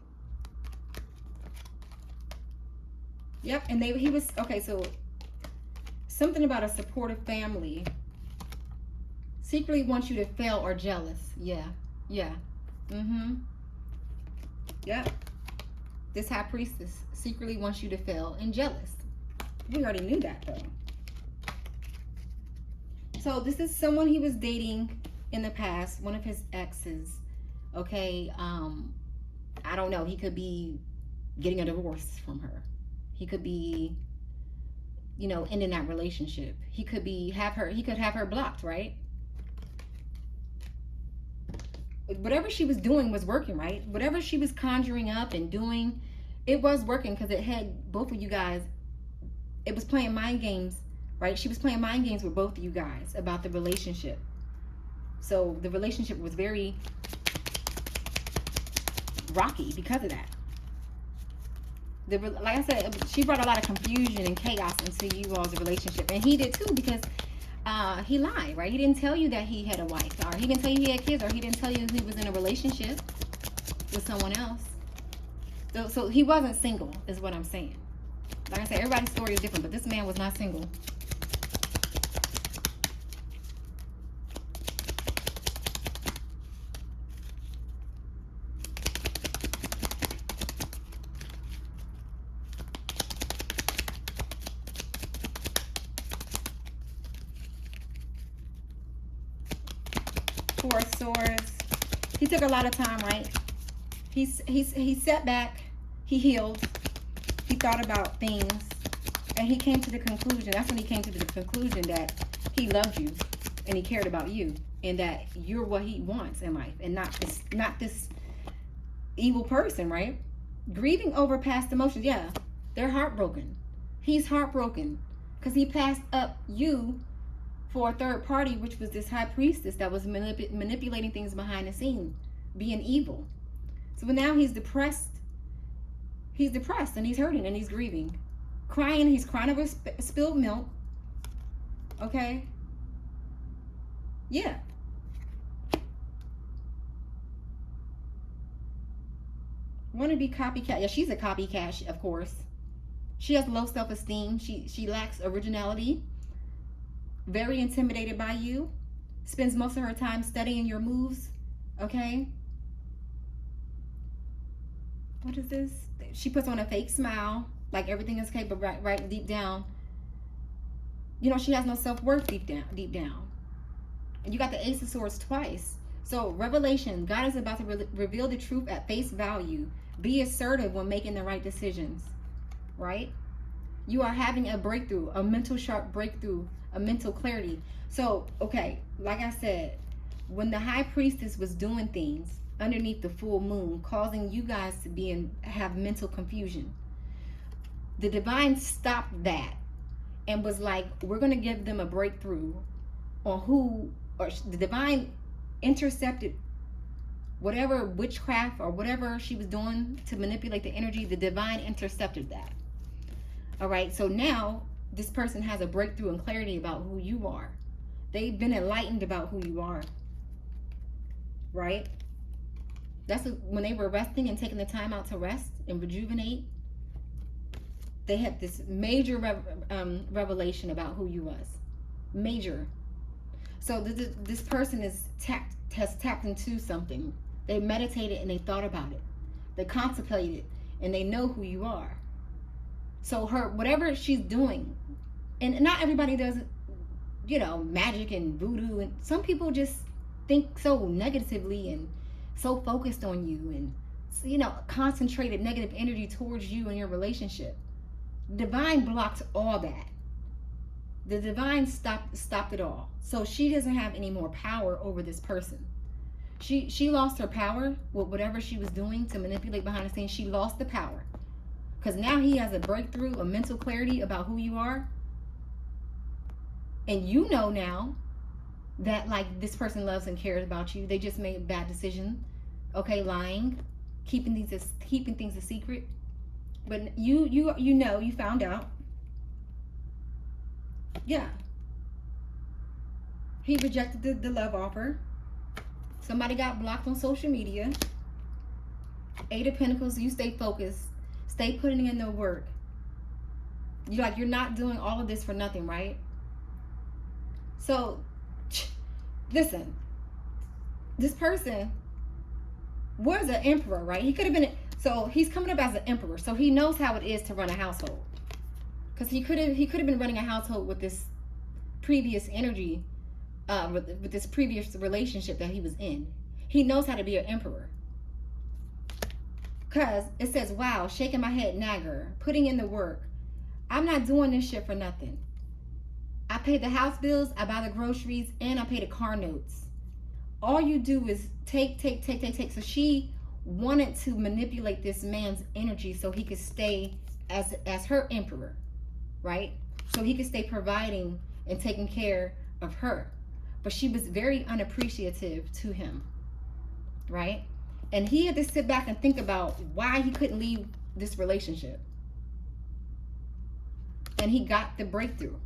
Yep, and he was, okay, so something about a supportive family. Secretly wants you to fail or jealous. Yeah. Yep. This high priestess secretly wants you to fail and jealous. We already knew that though. So this is someone he was dating in the past, one of his exes. Okay, I don't know. He could be getting a divorce from her. He could be, you know, ending that relationship. He could have her blocked, right? Whatever she was doing was working, right? Whatever she was conjuring up and doing, it was working because it had both of you guys. It was playing mind games, right? She was playing mind games with both of you guys about the relationship. So the relationship was very rocky because of that. Like I said, she brought a lot of confusion and chaos into you all's relationship. And he did too because he lied, right? He didn't tell you that he had a wife, or he didn't tell you he had kids, or he didn't tell you he was in a relationship with someone else. So he wasn't single, is what I'm saying. Like I said, everybody's story is different, but this man was not single. Four of Swords. He took a lot of time, right? He sat back. He healed. He thought about things. And he came to the conclusion. That's when he came to the conclusion that he loved you. And he cared about you. And that you're what he wants in life. And not this evil person, right? Grieving over past emotions. Yeah, they're heartbroken. He's heartbroken. Because he passed up you for a third party, which was this high priestess that was manipulating things behind the scene, being evil. So now he's depressed. He's depressed and he's hurting and he's grieving. Crying, he's crying over spilled milk. Okay? Yeah. Want to be copycat. Yeah, she's a copycat, of course. She has low self-esteem. She lacks originality. Very intimidated by you. Spends most of her time studying your moves. Okay. What is this? She puts on a fake smile, like everything is okay, but right deep down, you know, she has no self-worth deep down. And you got the Ace of Swords twice. So revelation, God is about to reveal the truth at face value. Be assertive when making the right decisions, right? You are having a breakthrough, a mental sharp breakthrough, a mental clarity. So, okay, like I said, when the high priestess was doing things underneath the full moon, causing you guys to have mental confusion, the divine stopped that and was like, we're going to give them a breakthrough on who, or the divine intercepted whatever witchcraft or whatever she was doing to manipulate the energy. The divine intercepted that. All right, so now this person has a breakthrough and clarity about who you are. They've been enlightened about who you are, right? That's when they were resting and taking the time out to rest and rejuvenate. They had this major revelation about who you was. Major. So this person has tapped into something. They meditated and they thought about it. They contemplated and they know who you are. So whatever she's doing, and not everybody does, you know, magic and voodoo, and some people just think so negatively and so focused on you and, you know, concentrated negative energy towards you and your relationship. Divine blocked all that. The divine stopped it all. So she doesn't have any more power over this person. She lost her power with whatever she was doing to manipulate behind the scenes. She lost the power. Because now he has a breakthrough, a mental clarity about who you are. And you know now that, like, this person loves and cares about you. They just made a bad decision. Okay, lying, keeping things a secret. But you know, you found out. Yeah. He rejected the love offer. Somebody got blocked on social media. 8 of Pentacles, you stay focused. Stay putting in the work. You're not doing all of this for nothing, right? So, listen. This person was an emperor, right? He could have been, so he's coming up as an emperor. So he knows how it is to run a household. Because he could have been running a household with this previous energy, with this previous relationship that he was in. He knows how to be an emperor. Because it says, wow, shaking my head, nagger, putting in the work. I'm not doing this shit for nothing. I pay the house bills, I buy the groceries, and I pay the car notes. All you do is take. So she wanted to manipulate this man's energy so he could stay as her emperor, right? So he could stay providing and taking care of her. But she was very unappreciative to him, right? And he had to sit back and think about why he couldn't leave this relationship. And he got the breakthrough.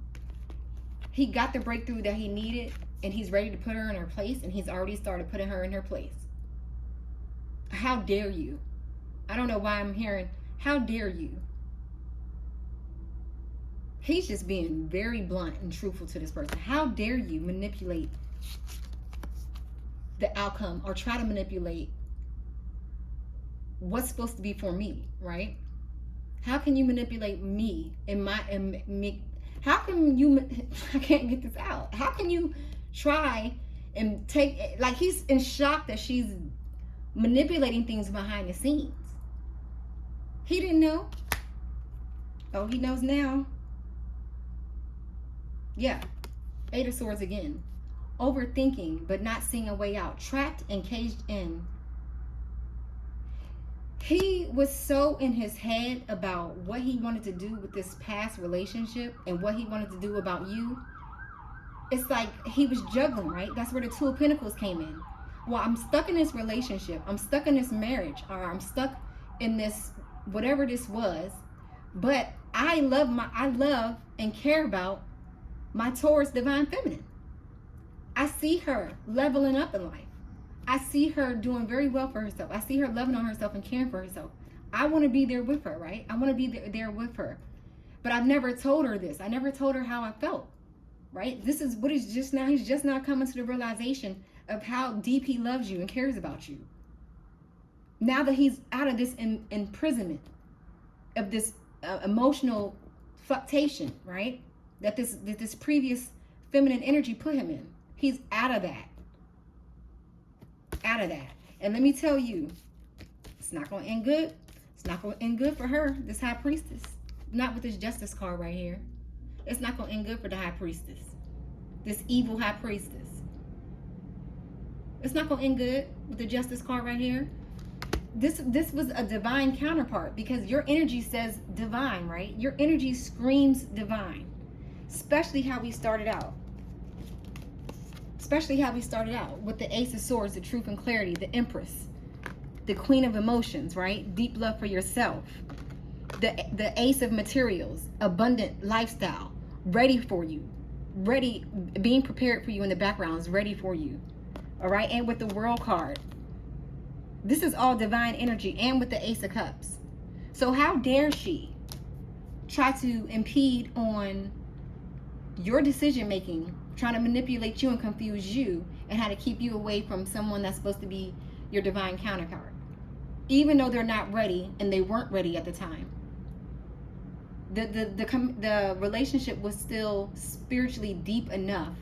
He got the breakthrough that he needed, and he's ready to put her in her place, and he's already started putting her in her place. How dare you? I don't know why I'm hearing, how dare you? He's just being very blunt and truthful to this person. How dare you manipulate the outcome or try to manipulate what's supposed to be for me, right? How can you manipulate me and me? How can you, I can't get this out. How can you try and take, like, he's in shock that she's manipulating things behind the scenes. He didn't know. Oh, he knows now. Yeah. 8 of Swords again. Overthinking, but not seeing a way out. Trapped and caged in. He was so in his head about what he wanted to do with this past relationship and what he wanted to do about you. It's like he was juggling, right? That's where the 2 of Pentacles came in. Well, I'm stuck in this relationship. I'm stuck in this marriage. Or I'm stuck in this, whatever this was. But I love and care about my Taurus divine feminine. I see her leveling up in life. I see her doing very well for herself. I see her loving on herself and caring for herself. I want to be there with her, right? I want to be there with her. But I've never told her this. I never told her how I felt, right? This is what he's just now coming to the realization of how deep he loves you and cares about you. Now that he's out of this imprisonment of this emotional fluctuation, right? That this previous feminine energy put him in. He's out of that. Out of that. And let me tell you, it's not going to end good. It's not going to end good for her, this high priestess. Not with this justice card right here. It's not going to end good for the high priestess. This evil high priestess. It's not going to end good with the justice card right here. This was a divine counterpart because your energy says divine, right? Your energy screams divine. Especially how we started out. Especially how we started out with the Ace of Swords, the truth and clarity, the Empress, the Queen of Emotions, right? Deep love for yourself. The Ace of Materials, abundant lifestyle, ready for you. Ready, being prepared for you in the background is ready for you. All right, and with the World card. This is all divine energy, and with the Ace of Cups. So how dare she try to impede on your decision making, trying to manipulate you and confuse you, and how to keep you away from someone that's supposed to be your divine counterpart, even though they're not ready and they weren't ready at the time. The relationship was still spiritually deep enough,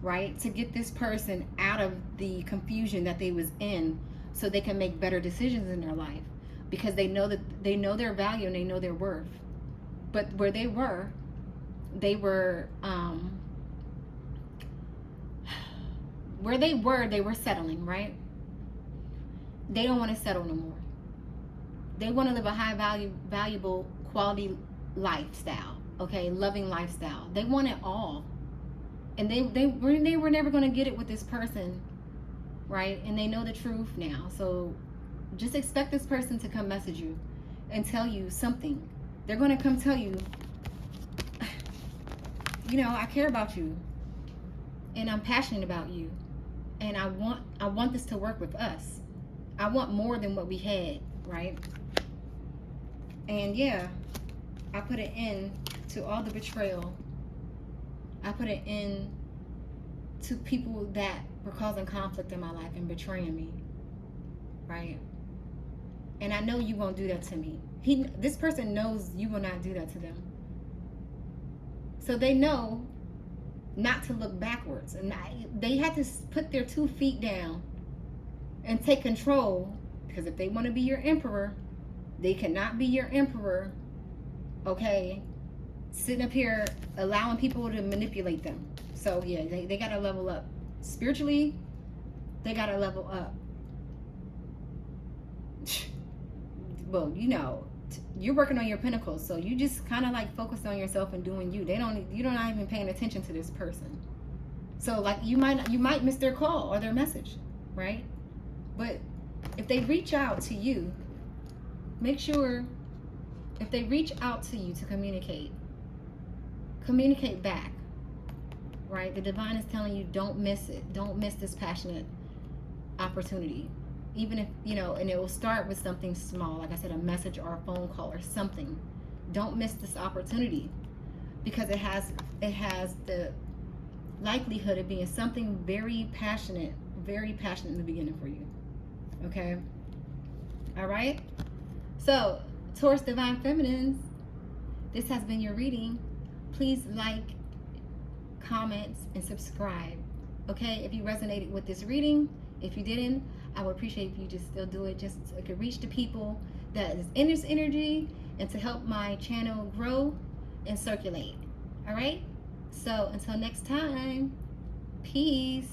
right, to get this person out of the confusion that they was in, so they can make better decisions in their life, because they know their value and they know their worth. But where they were settling, right? They don't want to settle no more. They want to live a high valuable quality lifestyle, okay, loving lifestyle. They want it all, and they were never going to get it with this person, right? And they know the truth now. So just expect this person to come message you and tell you something. They're going to come tell you, you know, I care about you and I'm passionate about you, and I want this to work with us. I want more than what we had, right? And yeah, I put an end to all the betrayal. I put an end to people that were causing conflict in my life and betraying me, right? And I know you won't do that to me. This person knows you will not do that to them. So they know not to look backwards. And they had to put their 2 feet down and take control, because if they want to be your emperor, they cannot be your emperor, okay, sitting up here allowing people to manipulate them. So yeah, they got to level up. Spiritually, they got to level up. Well, you know, you're working on your pinnacles, so you just kind of like focus on yourself and doing you. You're not even paying attention to this person. So like you might miss their call or their message, right? But if they reach out to you, make sure if they reach out to you to communicate back, right? The divine is telling you, don't miss it. Don't miss this passionate opportunity. Even if, you know, and it will start with something small, like I said, a message or a phone call or something. Don't miss this opportunity, because it has the likelihood of being something very passionate in the beginning for you. Okay? All right? So, Taurus Divine Feminines, this has been your reading. Please like, comment, and subscribe. Okay? If you resonated with this reading, if you didn't, I would appreciate if you just still do it, just so it could reach the people that is in this energy and to help my channel grow and circulate. All right? So until next time, peace.